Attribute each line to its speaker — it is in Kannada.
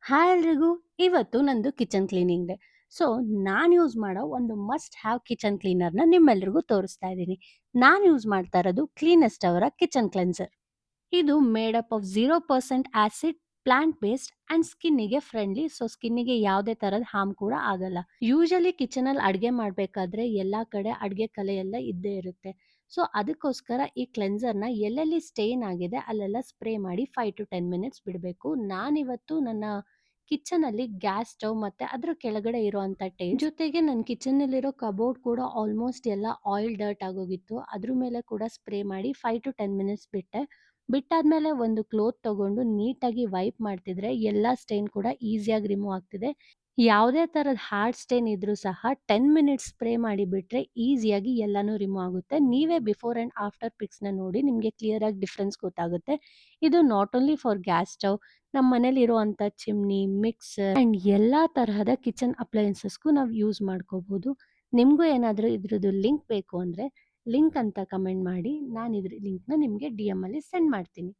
Speaker 1: ಹಾಯ್ ಎಲ್ರಿಗೂ. ಇವತ್ತು ನಂದು ಕಿಚನ್ ಕ್ಲೀನಿಂಗ್ ಡೇ. ಸೊ, ನಾನು ಯೂಸ್ ಮಾಡೋ ಒಂದು ಮಸ್ಟ್ ಹ್ಯಾವ್ ಕಿಚನ್ ಕ್ಲೀನರ್‌ನ ನಿಮ್ಮೆಲ್ರಿಗೂ ತೋರಿಸ್ತಾ ಇದ್ದೀನಿ. ನಾನು ಯೂಸ್ ಮಾಡ್ತಾ ಇರೋದು ಕ್ಲೀನೆಸ್ಟ್ ಅವರ ಕಿಚನ್ ಕ್ಲೆನ್ಸರ್. ಇದು made up of 0% acid, plant based and ಸ್ಕಿನ್ನಿಗೆ ಫ್ರೆಂಡ್ಲಿ. ಸೊ, ಸ್ಕಿನ್ನಿಗೆ ಯಾವುದೇ ತರಹದ ಹಾರ್ಮ್ ಕೂಡ ಆಗಲ್ಲ. ಯೂಶುವಲಿ ಕಿಚನಲ್ಲಿ ಅಡುಗೆ ಮಾಡಬೇಕಾದ್ರೆ ಎಲ್ಲಾ ಕಡೆ ಅಡುಗೆ ಕಲೆ ಎಲ್ಲ ಇದ್ದೇ ಇರುತ್ತೆ. ಸೊ, ಅದಕ್ಕೋಸ್ಕರ ಈ ಕ್ಲೆನ್ಸರ್‌ನ ಎಲ್ಲೆಲ್ಲಿ ಸ್ಟೇನ್ ಆಗಿದೆ ಅಲ್ಲೆಲ್ಲ ಸ್ಪ್ರೇ ಮಾಡಿ 5 ಟು 10 ಮಿನಿಟ್ಸ್ ಬಿಡಬೇಕು. ನಾನಿವತ್ತು ನನ್ನ ಕಿಚನಲ್ಲಿ ಗ್ಯಾಸ್ ಸ್ಟವ್ ಮತ್ತೆ ಅದ್ರ ಕೆಳಗಡೆ ಇರುವಂತ ಜೊತೆಗೆ ನನ್ನ ಕಿಚನಲ್ಲಿರೋ ಕಬೋರ್ಡ್ ಕೂಡ ಆಲ್ಮೋಸ್ಟ್ ಎಲ್ಲ ಆಯಿಲ್ ಡರ್ಟ್ ಆಗೋಗಿತ್ತು. ಅದ್ರ ಮೇಲೆ ಕೂಡ ಸ್ಪ್ರೇ ಮಾಡಿ 5 ಟು 10 ಮಿನಿಟ್ಸ್ ಬಿಟ್ಟೆ. ಬಿಟ್ಟಾದ್ಮೇಲೆ ಒಂದು ಕ್ಲೋತ್ ತಗೊಂಡು ನೀಟಾಗಿ ವೈಪ್ ಮಾಡ್ತಿದ್ರೆ ಎಲ್ಲಾ ಸ್ಟೇನ್ ಕೂಡ ಈಸಿಯಾಗಿ ರಿಮೂವ್ ಆಗ್ತಿದೆ. ಯಾವುದೇ ತರದ ಹಾರ್ಡ್ ಸ್ಟೇನ್ ಇದ್ರೂ ಸಹ 10 ಮಿನಿಟ್ಸ್ ಸ್ಪ್ರೇ ಮಾಡಿ ಬಿಟ್ರೆ ಈಸಿಯಾಗಿ ಎಲ್ಲಾನು ರಿಮೂವ್ ಆಗುತ್ತೆ. ನೀವೇ ಬಿಫೋರ್ ಅಂಡ್ ಆಫ್ಟರ್ ಪಿಕ್ಸ್‌ನ ನೋಡಿ ನಿಮಗೆ ಕ್ಲಿಯರ್ ಆಗಿ ಡಿಫರೆನ್ಸ್ ಗೊತ್ತಾಗುತ್ತೆ. ಇದು not only for gas stove, ನಮ್ಮ ಮನೇಲಿ ಇರುವಂತ ಚಿಮ್ನಿ, ಮಿಕ್ಸರ್ ಅಂಡ್ ಎಲ್ಲಾ ತರಹದ ಕಿಚನ್ ಅಪ್ಲಯನ್ಸಸ್‌ಗೂ ನಾವು ಯೂಸ್ ಮಾಡ್ಕೋಬಹುದು. ನಿಮ್ಗೂ ಏನಾದರೂ ಇದ್ರದ್ದು ಲಿಂಕ್ ಬೇಕು ಅಂದ್ರೆ ಲಿಂಕ್ ಅಂತ ಕಮೆಂಟ್ ಮಾಡಿ. ನಾನು ಇದ್ರ ಲಿಂಕ್‌ನ ನಿಮಗೆ ಡಿಎಂ ಅಲ್ಲಿ ಸೆಂಡ್ ಮಾಡ್ತೀನಿ.